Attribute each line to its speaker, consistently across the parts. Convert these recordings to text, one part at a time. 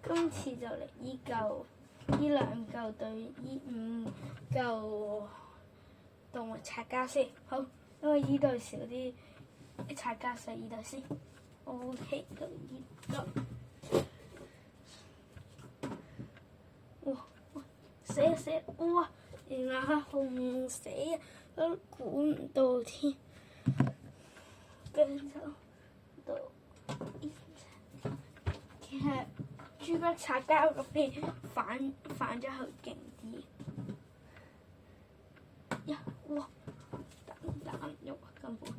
Speaker 1: 今次就嚟依兩嚿對依5嚿動物擦膠先。好，因為依度少啲擦膠，所以依度先。OK， 到依度。哇！死啊！哇！原來係紅死啊！都估唔到添。跟住到其實朱古力擦膠嗰邊反咗佢勁啲。哇！打唔喐啊，根本。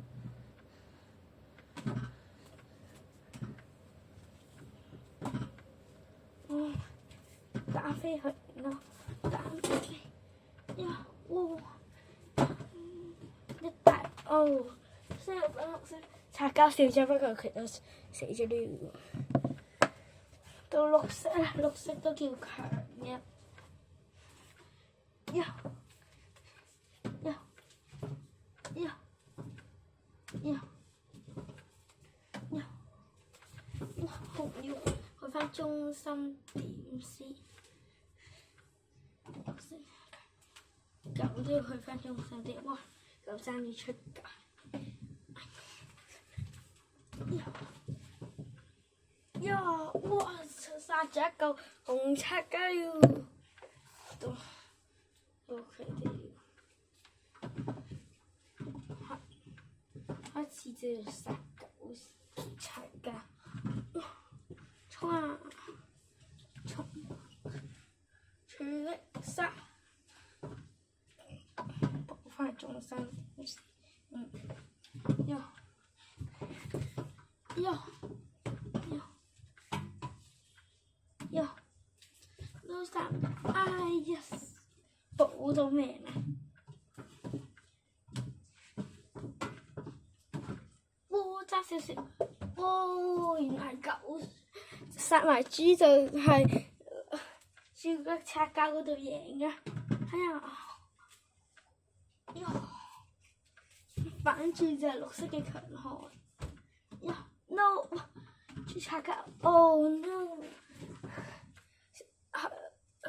Speaker 1: 打飛佢咯，打飛呀！哇！一大即係粉紅色擦膠少咗，不過佢都死咗了。到綠色啦，綠色都叫強嘅。紅要去翻中心點先，咁都要去翻中心點。哇！咁爭啲出界。哇！殺咗一嚿紅擦膠了，到佢哋開始就要殺狗擦膠，衝啊！全力殺，補翻中心。都殺唔到，補到命啊！爭少少，原來狗殺埋豬就係朱古力擦膠嗰度贏啊！反轉就係綠色嘅強項。No！ 朱擦膠 ，Oh no！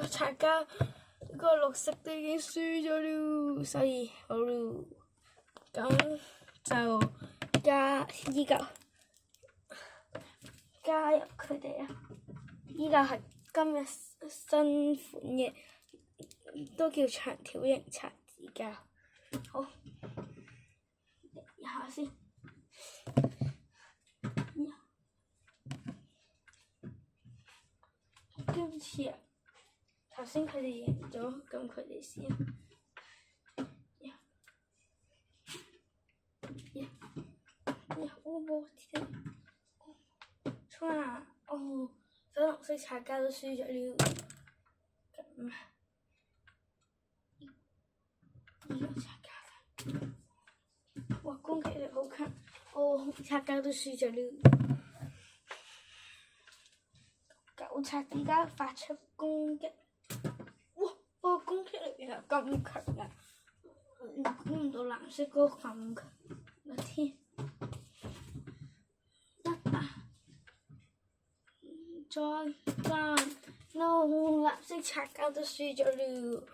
Speaker 1: 擦膠個綠色都已經輸咗了，所以好了，咁就加入佢哋啊！依個係今日新款嘅，都叫長條形擦紙膠。好，嚟下先。今次啊，頭先佢哋贏咗，咁佢哋先。我天！衝啊！粉紅色擦膠都輸咗了。咁依個擦膠，哇！攻擊力好強。紅擦膠都輸咗了。狗擦紙膠發出攻擊，攻擊力原來咁強啊！估唔到藍色嗰個咁強，我天！再爭 ，no！ 藍色擦膠都輸咗了，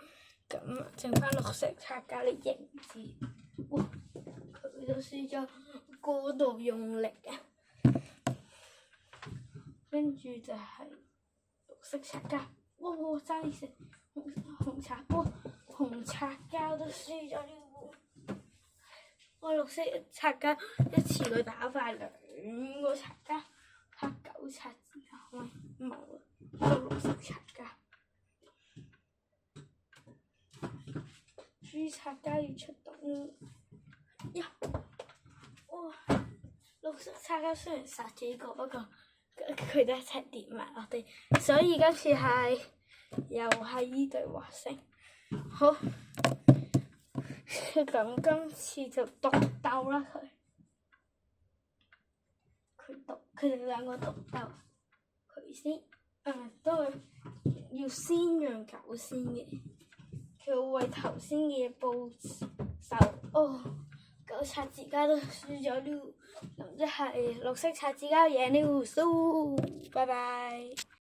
Speaker 1: 咁剩翻綠色擦膠嚟應戰。佢都輸咗，過度用力啊！跟住就係綠色擦膠，爭啲食紅擦，紅擦膠都輸咗了。綠色擦膠一次過打敗2個擦膠，狗擦紙膠冇啦，綠色擦膠，豬擦膠要出動了。綠色擦膠雖然殺幾個，不過佢哋一齊跌埋我哋，所以今次又係依隊獲勝。好，咁今次就獨鬥啦佢哋兩個獨鬥，佢先，都係要先讓狗先嘅，佢會為頭先嘅嘢報仇。狗擦紙膠都輸咗了，咁即係綠色擦紙膠贏了，拜拜。